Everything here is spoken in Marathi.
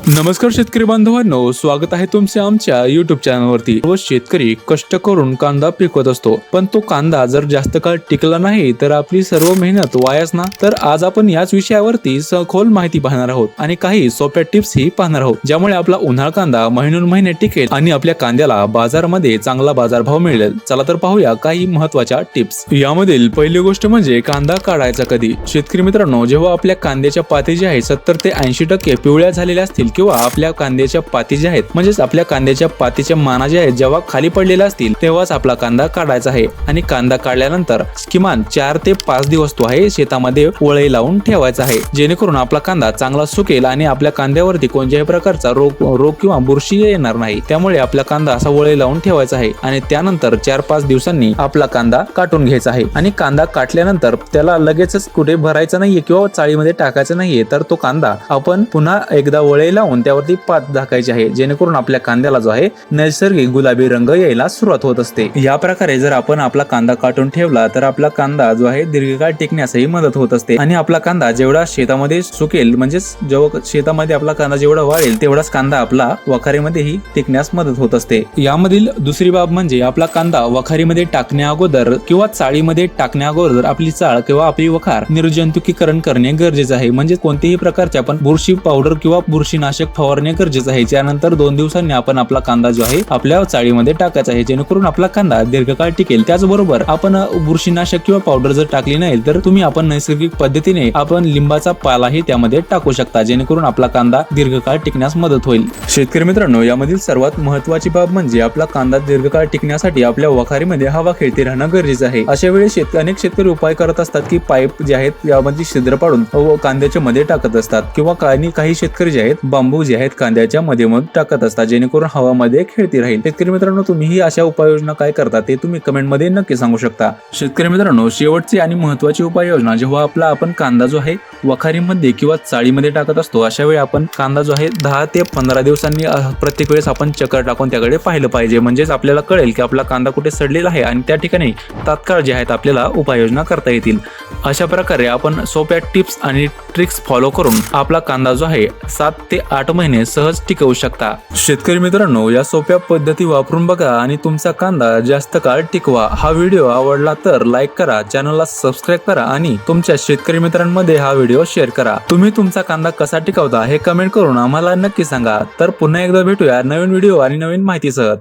नमस्कार शेतकरी बांधवांनो, स्वागत आहे तुमचे आमच्या युट्यूब चॅनलवरती। रोज शेतकरी कष्ट करून कांदा पिकवत असतो, पण तो कांदा जर जास्त काळ टिकला नाही तर आपली सर्व मेहनत वायाच ना। तर आज आपण याच विषयावरती सखोल माहिती पाहणार आहोत आणि काही सोप्या टिप्स ही पाहणार आहोत, ज्यामुळे आपला उन्हाळ कांदा महिने टिकेल आणि आपल्या कांद्याला बाजारामध्ये चांगला बाजारभाव मिळेल। चला तर पाहूया काही महत्त्वाच्या टिप्स। यामधील पहिली गोष्ट म्हणजे कांदा काढायचा कधी। शेतकरी मित्रांनो, जेव्हा आपल्या कांद्याच्या पाती जे आहे 70 ते 80% पिवळ्या झालेल्या असतील किंवा आपल्या कांद्याच्या पाती ज्या आहेत म्हणजेच आपल्या कांद्याच्या पातीच्या माना ज्या आहेत जेव्हा खाली पडलेल्या असतील तेव्हाच आपला कांदा काढायचा आहे। आणि कांदा काढल्यानंतर किमान 4 ते 5 दिवस तो आहे शेतामध्ये वळई लावून ठेवायचा आहे, जेणेकरून आपला कांदा चांगला सुकेल आणि आपल्या कांद्यावरती कोणत्याही प्रकारचा रोग किंवा बुरशी येणार नाही। त्यामुळे आपला कांदा असा वळई लावून ठेवायचा आहे आणि त्यानंतर 4-5 दिवसांनी आपला कांदा काटून घ्यायचा आहे। आणि कांदा काटल्यानंतर त्याला लगेचच कुठे भरायचा नाहीये किंवा चाळीमध्ये टाकायचा नाहीये, तर तो कांदा आपण पुन्हा एकदा वळई लावून त्यावरती पात झाकायची आहे, जेणेकरून आपल्या कांद्याला जो आहे नैसर्गिक गुलाबी रंग यायला सुरुवात होत असते। या प्रकारे जर आपण आपला कांदा काटून ठेवला तर आपला कांदा जो आहे दीर्घकाळ टिकण्यासही मदत होत असते आणि आपला कांदा जेवढा शेतामध्ये सुकेल म्हणजेच जेव्हा शेतामध्ये आपला कांदा जेवढा वाळेल तेवढाच कांदा आपला वखारीमध्येही टिकण्यास मदत होत असते। यामधील दुसरी बाब म्हणजे आपला कांदा वखारीमध्ये टाकण्या अगोदर किंवा चाळीमध्ये टाकण्या अगोदर आपली चाळ किंवा आपली वखार निर्जंतुकीकरण करणे गरजेचे आहे। म्हणजे कोणत्याही प्रकारचे आपण बुरशी पावडर किंवा बुरशीनाशक फवारणे गरजेचे आहे। त्यानंतर 2 दिवसांनी आपण आपला कांदा जो आहे आपल्या चाळीमध्ये टाकायचा आहे, जेणेकरून आपला कांदा दीर्घकाळ टिकेल। त्याचबरोबर आपण बुरशीनाशक किंवा पावडर जर टाकली नाही तर तुम्ही आपण नैसर्गिक पद्धतीने आपण लिंबाचा पालाही त्यामध्ये टाकू शकता, जेणेकरून आपला कांदा दीर्घकाळ टिकण्यास मदत होईल। शेतकरी मित्रांनो, यामधील सर्वात महत्त्वाची बाब म्हणजे आपला कांदा दीर्घकाळ टिकण्यासाठी आपल्या वखारीमध्ये हवा खेळती राहणं गरजेचं आहे। अशा वेळी अनेक शेतकरी उपाय करत असतात की पाईप जे आहेत यामध्ये छिद्र पाडून कांद्याच्या मध्ये टाकत असतात किंवा काही शेतकरी जे आहेत बांबू जे आहेत कांद्याच्या मध्ये टाकत असतात, जेणेकरून हवामध्ये खेळती राहील। शेतकरी मित्रांनो, तुम्ही अशा उपाययोजना काय करता ते तुम्ही कमेंट मध्ये नक्की सांगू शकता। शेतकरी मित्रांनो, शेवटची आणि महत्त्वाची उपाययोजना जेव्हा आपला आपण कांदा जो आहे वखारीमध्ये किंवा चाळीमध्ये टाकत असतो, अशा वेळी आपण कांदा जो आहे 10 ते 15 दिवसांनी प्रत्येक वेळेस आपण चक्कर टाकून त्याकडे पाहिलं पाहिजे, म्हणजेच आपल्याला कळेल की आपला कांदा कुठे सडलेला आहे आणि त्या ठिकाणी तात्काळ जे आहेत आपल्याला उपाययोजना करता येतील। अशा प्रकारे आपण सोप्या टिप्स आणि ट्रिक्स फॉलो करून आपला कांदा जो आहे 7 ते 8 महिने सहज टिकवू शकता। शेतकरी मित्रांनो, या सोप्या पद्धती वापरून बघा आणि तुमचा कांदा जास्त काळ टिकवा। हा व्हिडिओ आवडला तर लाईक करा, चॅनलला सबस्क्राईब करा आणि तुमच्या शेतकरी मित्रांमध्ये हा व्हिडिओ शेअर करा। तुम्ही तुमचा कांदा कसा टिकवता हे कमेंट करून आम्हाला नक्की सांगा। तर पुन्हा एकदा भेटूया नवीन व्हिडिओ आणि नवीन माहितीसह।